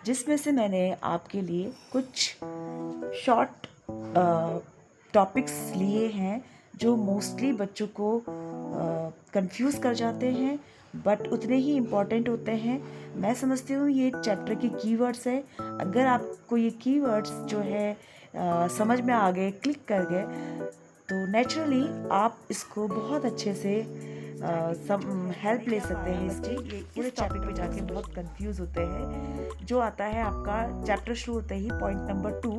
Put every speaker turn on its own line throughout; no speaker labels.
जिसमें से मैंने आपके लिए कुछ शॉर्ट टॉपिक्स लिए हैं जो मोस्टली बच्चों को कंफ्यूज कर जाते हैं, बट उतने ही इम्पॉर्टेंट होते हैं। मैं समझती हूँ ये चैप्टर के कीवर्ड्स है। अगर आपको ये कीवर्ड्स जो है समझ में आ गए, क्लिक कर गए, तो नेचुरली आप इसको बहुत अच्छे से हेल्प ले सकते हैं। इसकी ये पूरे टॉपिक पे जाके बहुत कंफ्यूज होते हैं। जो आता है आपका चैप्टर शुरू होते ही point number 2,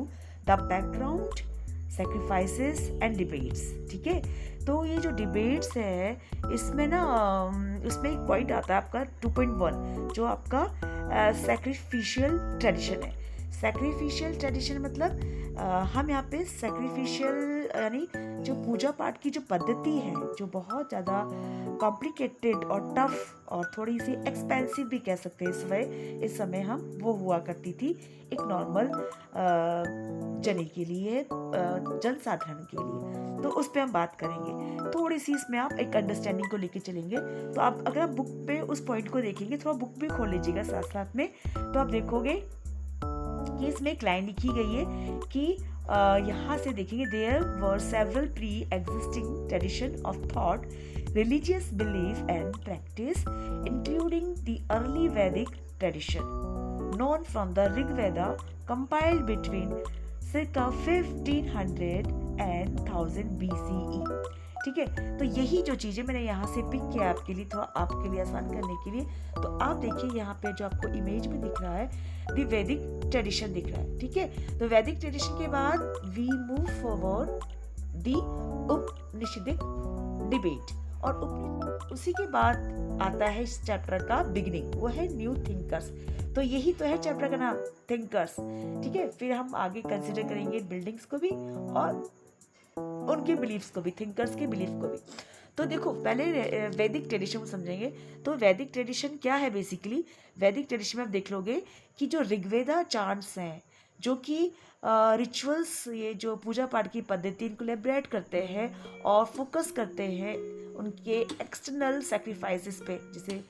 the background, sacrifices and debates. ठीक है, तो ये जो डिबेट्स है इसमें ना उसमें एक पॉइंट आता है आपका 2.1 जो आपका सैक्रिफिशियल ट्रेडिशन है। सैक्रिफिशियल ट्रेडिशन मतलब हम यहाँ पे सैक्रिफिशियल यानी जो पूजा पाठ की जो पद्धति है जो बहुत ज़्यादा कॉम्प्लिकेटेड और टफ और थोड़ी सी एक्सपेंसिव भी कह सकते हैं इस समय हम वो हुआ करती थी एक नॉर्मल जने के लिए, जनसाधारण के लिए। तो उस पर हम बात करेंगे थोड़ी सी, इसमें आप एक अंडरस्टैंडिंग को लेके चलेंगे। तो आप अगर आप बुक पे उस पॉइंट को देखेंगे, थोड़ा बुक भी खोल लीजिएगा साथ साथ में, तो आप देखोगे कि इसमें एक लाइन लिखी गई है कि यहाँ से देखेंगे, there were several pre existing tradition of thought, religious belief and practice, including the early Vedic tradition, known from the Rig Veda, compiled between circa 1500 and 1000 BCE। ठीक है, तो यही जो चीज़ें मैंने यहाँ से पिक किया आपके लिए, थोड़ा आपके लिए आसान करने के लिए। तो आप देखिए यहाँ पे जो आपको इमेज में दिख रहा है द वैदिक ट्रेडिशन दिख रहा है। ठीक है, तो वैदिक ट्रेडिशन के बाद we move forward the Upanishadic debate, और उसी के बाद आता है इस चैप्टर का बिगिनिंग, वो है न्यू थिंकर्स। तो यही तो है चैप्टर का नाम, थिंकर्स। ठीक है, फिर हम आगे कंसिडर करेंगे बिल्डिंग्स को भी और उनके बिलीफ्स को भी, थिंकर्स के बिलीफ को भी। तो देखो पहले वैदिक ट्रेडिशन को समझेंगे। तो वैदिक ट्रेडिशन क्या है? बेसिकली वैदिक ट्रेडिशन में आप देख लोगे कि जो ऋग्वेदा चांट्स हैं जो कि रिचुअल्स, ये जो पूजा पाठ की पद्धति इनको लेबरेट करते हैं और फोकस करते हैं उनके एक्सटर्नल सेक्रीफाइसेस पे। जैसे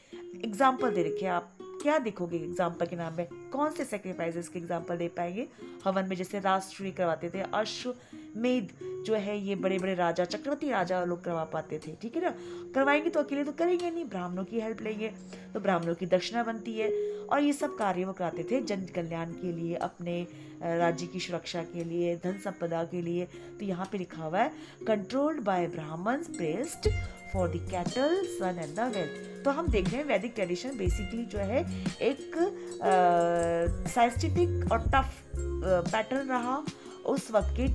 एग्जाम्पल दे रखे आप, क्या देखोगे एग्जाम्पल के नाम में? कौन से सेक्रीफाइसेस के एग्जाम्पल दे पाएंगे? हवन में जैसे राष्ट्रीय करवाते थे, अश्वमेध जो है ये बड़े बड़े राजा, चक्रवर्ती राजा लोग करवा पाते थे। ठीक है ना, करवाएंगे तो अकेले तो करेंगे नहीं, ब्राह्मणों की हेल्प लेंगे, तो ब्राह्मणों की दक्षिणा बनती है। और ये सब कार्य वो कराते थे जन कल्याण के लिए, अपने राज्य की सुरक्षा के लिए, धन संपदा के लिए। तो यहाँ पे लिखा हुआ है controlled by Brahmans pressed for the cattle son and the wealth. तो हम देख रहे हैं वैदिक ट्रेडिशन बेसिकली जो है एक साइंटिफिक और टफ पैटर्न रहा उस वक्त के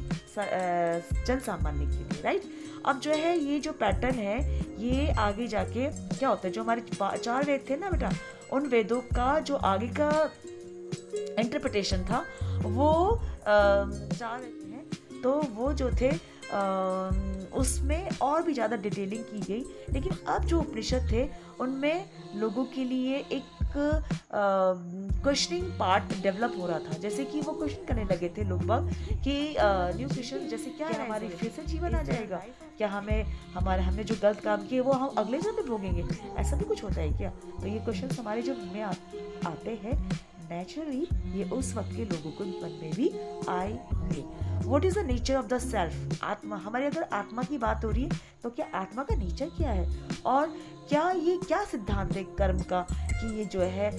जन सामान्य के लिए, राइट। अब जो है ये जो पैटर्न है ये आगे जाके क्या होता है, जो हमारे 4 वेद थे ना बेटा, उन वेदों का जो आगे का इंटरप्रिटेशन था वो 4 वेद हैं, तो वो जो थे उसमें और भी ज़्यादा डिटेलिंग की गई। लेकिन अब जो उपनिषद थे उनमें लोगों के लिए एक क्वेश्चनिंग पार्ट डेवलप हो रहा था। जैसे कि वो क्वेश्चन करने लगे थे लोग बाग कि न्यू क्वेश्चन, जैसे क्या हमारी फिर से जीवन आ जाएगा, क्या हमने जो गलत काम किए वो हम अगले जन्म में भोगेंगे, ऐसा भी कुछ होता है क्या? तो ये क्वेश्चन हमारे जो में आते हैं नेचुरली, ये उस वक्त के लोगों को मन में भी आएंगे। What is the nature of the self? आत्मा, हमारी अगर आत्मा की बात हो रही है तो क्या आत्मा का नेचर क्या है, और क्या सिद्धांत है कर्म का कि ये जो है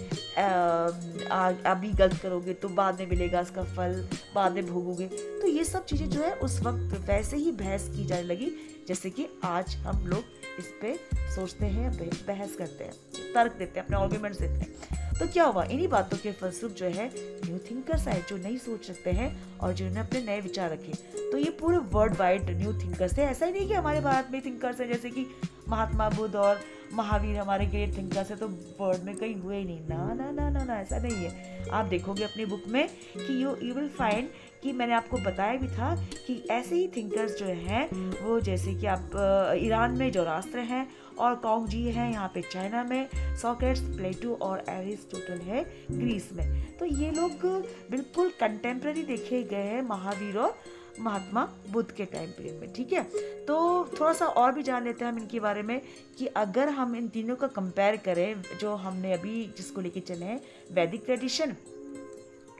अभी गलत करोगे तो बाद में मिलेगा इसका फल, बाद में भोगोगे। तो ये सब चीज़ें जो है उस वक्त वैसे ही बहस की जाने लगी जैसे कि आज हम लोग इस पे सोचते हैं, बहस करते हैं, तर्क देते हैं, अपने आर्ग्यूमेंट्स देते हैं। तो क्या हुआ, इन्हीं बातों के फलस्वरूप जो है न्यू थिंकर्स आए जो नई सोच रखते हैं और जिन्होंने अपने नए विचार रखे। तो ये पूरे वर्ल्ड वाइड न्यू थिंकर्स थे। ऐसा ही नहीं कि हमारे भारत में थिंकर्स हैं, जैसे कि महात्मा बुद्ध और महावीर हमारे ग्रेट थिंकर्स है तो वर्ल्ड में कहीं हुए ही नहीं। ना ना ना ना ना, ऐसा नहीं है। आप देखोगे अपनी बुक में कि यू विल फाइंड कि मैंने आपको बताया भी था कि ऐसे ही थिंकर्स जो हैं वो, जैसे कि आप ईरान में जोरास्त्र हैं और कॉन्ग जी हैं यहाँ पे चाइना में, सॉक्रेट्स, प्लेटो और एरिस्टोटल है ग्रीस में। तो ये लोग बिल्कुल कंटेम्प्रेरी देखे गए हैं महावीर और महात्मा बुद्ध के टाइम पीरियड में। ठीक है, तो थोड़ा सा और भी जान लेते हैं हम इनके बारे में कि अगर हम इन तीनों का कंपेयर करें जो हमने अभी जिसको लेके चले हैं, वैदिक ट्रेडिशन,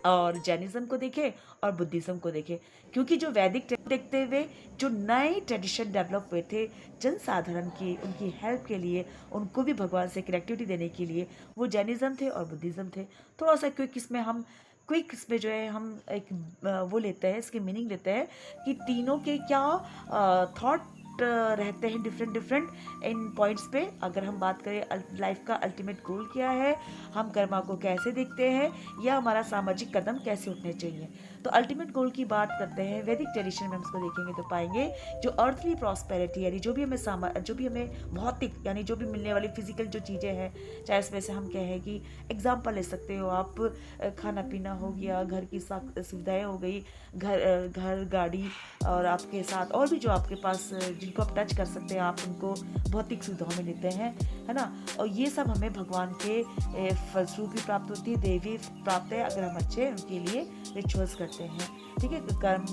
और जैनिज्म को देखें और बुद्धिज़्म को देखें, क्योंकि जो वैदिक देखते हुए जो नए ट्रेडिशन डेवलप हुए थे जनसाधारण की उनकी हेल्प के लिए, उनको भी भगवान से कनेक्टिविटी देने के लिए, वो जैनिज्म थे और बुद्धिज़्म थे। थोड़ा सा क्विक इसमें जो है हम एक वो लेते हैं, इसकी मीनिंग लेते हैं कि तीनों के क्या थॉट रहते हैं डिफरेंट इन पॉइंट्स पे। अगर हम बात करें लाइफ का अल्टीमेट गोल क्या है, हम कर्मा को कैसे देखते हैं, या हमारा सामाजिक कदम कैसे उठने चाहिए, तो अल्टीमेट गोल की बात करते हैं वैदिक ट्रेडिशन में हम इसको देखेंगे तो पाएंगे जो अर्थली प्रॉस्पेरिटी, यानी जो भी हमें भौतिक यानी जो भी मिलने वाली फिजिकल जो चीज़ें हैं, चाहे इसमें से हम कहें कि एग्जाम्पल ले सकते हो आप, खाना पीना हो गया, घर की सुविधाएं हो गई, घर गाड़ी, और आपके साथ और भी जो आपके पास जिनको आप टच कर सकते हैं, आप उनको भौतिक सुविधाओं में लेते हैं, है ना। और ये सब हमें भगवान के फलस्वरूप भी प्राप्त होती है, देवी प्राप्त है अगर हम अच्छे उनके लिए रिचुअल्स करते हैं, ठीक है, कर्म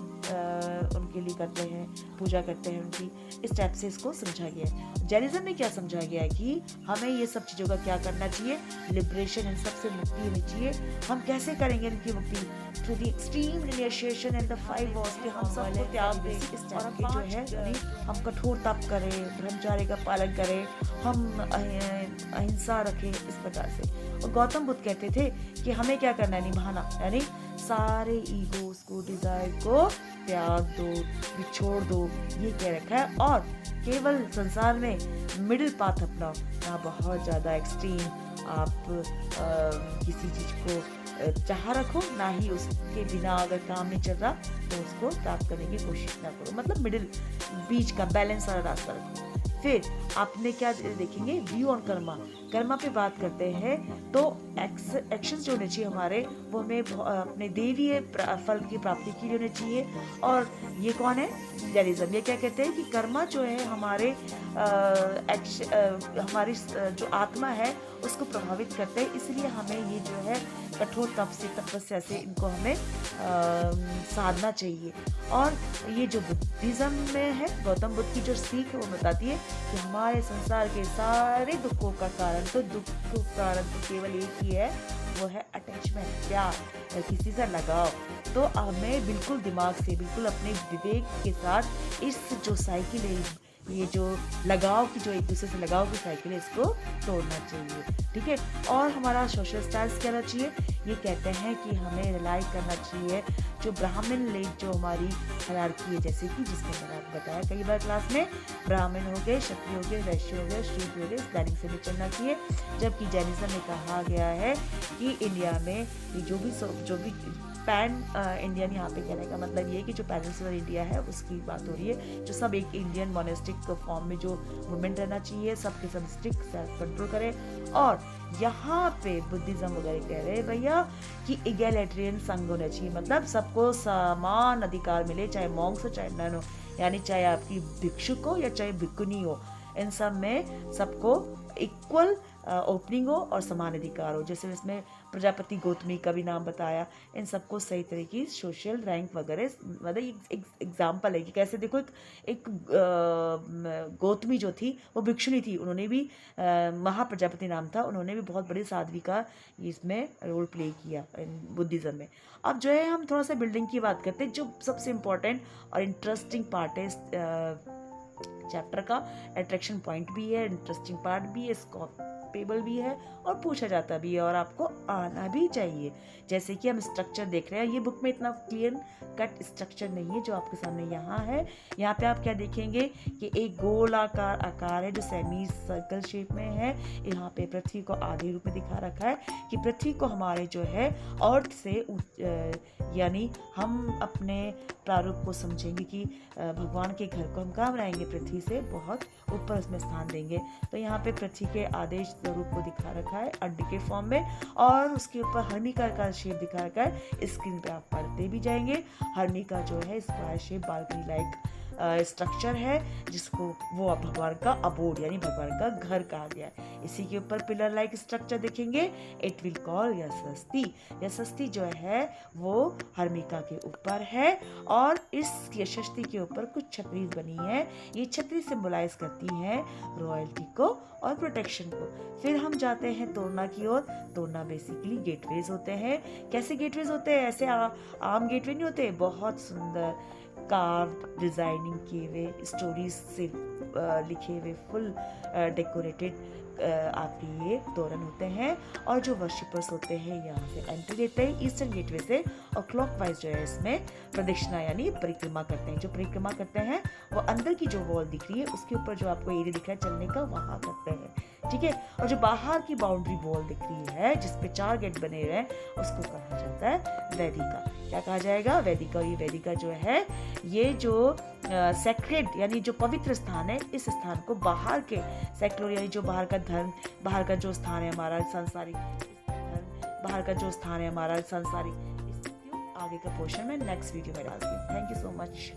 उनके लिए करते हैं, पूजा करते हैं उनकी। इस टाइप से इसको समझा गया है। जैनिज्म में क्या समझा गया है कि हमें ये सब चीज़ों का क्या करना चाहिए, लिबरेशन, इन सबसे मुक्ति होनी चाहिए। हम कैसे करेंगे इनकी मुक्ति? Through the extreme realization and the 5 was के हम सबको त्याग दें, इस टाइप के जो है, यानी हम कठोर तप करें, ब्रह्मचार्य का पालन करें, हम अहिंसा रखें, इस प्रकार से। और गौतम बुद्ध कहते थे कि हमें क्या करना है, निभाना, यानी सारे ईगोस को, डिजायर को त्याग दो, बिछोड़ दो, ये कह रखा है। और केवल संसार में मिडिल पाथ अपनाओ, ना बहुत ज़्यादा एक्सट्रीम आप किसी चीज़ को चाह रखो, ना ही उसके बिना अगर काम नहीं चल रहा तो उसको प्राप्त करने की कोशिश ना करो, मतलब मिडिल बीच का बैलेंस वाला रास्ता रखो। फिर आपने क्या देखेंगे, व्यू ऑन कर्मा पे बात करते हैं, तो एक्शंस जो होने चाहिए हमारे, वो हमें अपने दैवीय फल की प्राप्ति के लिए होने चाहिए। और ये कौन है, जैनिज्म, ये क्या कहते हैं कि कर्मा जो है हमारी जो आत्मा है उसको प्रभावित करते हैं, इसलिए हमें ये जो है कठोर तपस्या से इनको हमें साधना चाहिए। और ये जो बुद्धिज्म में है, गौतम बुद्ध की जो सीख है वो बताती है कि हमारे संसार के सारे दुखों का कारण तो केवल एक ही है, वो है अटैचमेंट, प्यार, किसी से लगाव। तो हमें बिल्कुल दिमाग से, बिल्कुल अपने विवेक के साथ इस जो साइकिल है, ये जो लगाव की, जो एक दूसरे से लगाव की साइकिल है, इसको तोड़ना चाहिए, ठीक है। और हमारा सोशल स्टाइल्स क्या रहना चाहिए, ये कहते हैं कि हमें रिलाई करना चाहिए जो ब्राह्मण लेग जो हमारी हायरार्की है, जैसे कि जिसमें मैंने आपको बताया कई बार क्लास में, ब्राह्मण हो गए, क्षत्रिय हो गए, वैश्य हो गए, शूद्र हो गए, इस प्लानिंग से भी चलना चाहिए। जबकि जैनिज्म में कहा गया है कि इंडिया में जो भी पैन इंडियन, यहाँ पे कहने का मतलब ये है कि जो पेनिनसुलर इंडिया है उसकी बात हो रही है, जो सब एक इंडियन मोनेस्टिक फॉर्म में जो मूवमेंट रहना चाहिए, सबके सब स्ट्रिक्ट सेल्फ कंट्रोल करें। और यहाँ पे बुद्धिज्म वगैरह कह रहे हैं भैया कि इगैलिटेरियन संघ होना चाहिए, मतलब सबको समान अधिकार मिले, चाहे मॉन्क्स हो चाहे नन हो, यानी चाहे आपकी भिक्षुक हो या चाहे भिक्षुनी हो, इन सब में सबको इक्वल ओपनिंग हो और समान अधिकार हो। जैसे इसमें प्रजापति गौतमी का भी नाम बताया, इन सबको सही तरीके की सोशल रैंक वगैरह, मतलब एक एग्जाम्पल है कि कैसे देखो एक गौतमी जो थी वो भिक्षुणी थी, उन्होंने भी महाप्रजापति नाम था, उन्होंने भी बहुत बड़ी साध्वी का इसमें रोल प्ले किया बुद्धिज्म में। अब जो है हम थोड़ा सा बिल्डिंग की बात करते हैं, जो सबसे इम्पोर्टेंट और इंटरेस्टिंग पार्ट है चैप्टर का, अट्रैक्शन पॉइंट भी है, इंटरेस्टिंग पार्ट भी है, स्कोपेबल भी है और पूछा जाता भी है, और आपको आना भी चाहिए। जैसे कि हम स्ट्रक्चर देख रहे हैं, ये बुक में इतना क्लियर कट स्ट्रक्चर नहीं है जो आपके सामने यहाँ है। यहाँ पे आप क्या देखेंगे कि एक गोलाकार आकार है जो सेमी सर्कल शेप में है। यहाँ पे पृथ्वी को आधे रूप में दिखा रखा है कि पृथ्वी को हमारे जो है अर्थ से यानी हम अपने प्रारूप को समझेंगे कि भगवान के घर को हम कहाँ बनाएंगे, पृथ्वी से बहुत ऊपर उसमें स्थान देंगे। तो यहाँ पे पृथ्वी के आधे स्वरूप को दिखा रखा है अंडे के फॉर्म में, और उसके ऊपर हर्निका का शेप दिखा रखा है। स्क्रीन पे आप पढ़ते भी जाएंगे। हर्निका जो है square shape balcony like structure है, जिसको वो भगवान का अबोर्ड यानी भगवान का घर कहा गया है। इसी के ऊपर पिलर लाइक स्ट्रक्चर देखेंगे, इट विल कॉल यशस्ती। यशस्ती जो है वो हर्मिका के ऊपर है और इस यशस्ती के ऊपर कुछ छतरी बनी है। ये छतरी सिंबलाइज करती है रॉयल्टी को और प्रोटेक्शन को। फिर हम जाते हैं तोरना की ओर। तोरना बेसिकली गेटवेज होते हैं। कैसे गेटवेज होते हैं? ऐसे आम गेटवे नहीं होते, बहुत सुंदर कार्व्ड डिजाइनिंग किए हुए, स्टोरीज से लिखे हुए, फुल डेकोरेटेड आपके ये तोरण होते हैं। और जो वर्शिपर्स होते हैं यहाँ से एंट्री लेते हैं ईस्टर्न गेटवे से और क्लॉकवाइज जो है इसमें प्रदक्षिणा यानी परिक्रमा करते हैं। जो परिक्रमा करते हैं वो अंदर की जो वॉल दिख रही है उसके ऊपर जो आपको एरिया दिख रहा है चलने का, वहाँ करते हैं, ठीक है। और जो बाहर की बाउंड्री वॉल दिख रही है जिसपे 4 गेट बने हुए हैं उसको कहा जाता है वेदिका। क्या कहा जाएगा? वेदिका। ये वेदिका जो है ये जो सेक्रेड यानी जो पवित्र स्थान है, इस स्थान को बाहर के सेक्युलर यानी जो बाहर का धर्म, बाहर का जो स्थान है हमारा सांसारिक धर्म, बाहर का जो स्थान है हमारा सांसारिक, आगे का पोर्शन में नेक्स्ट वीडियो में डालती हूँ। Thank you so much.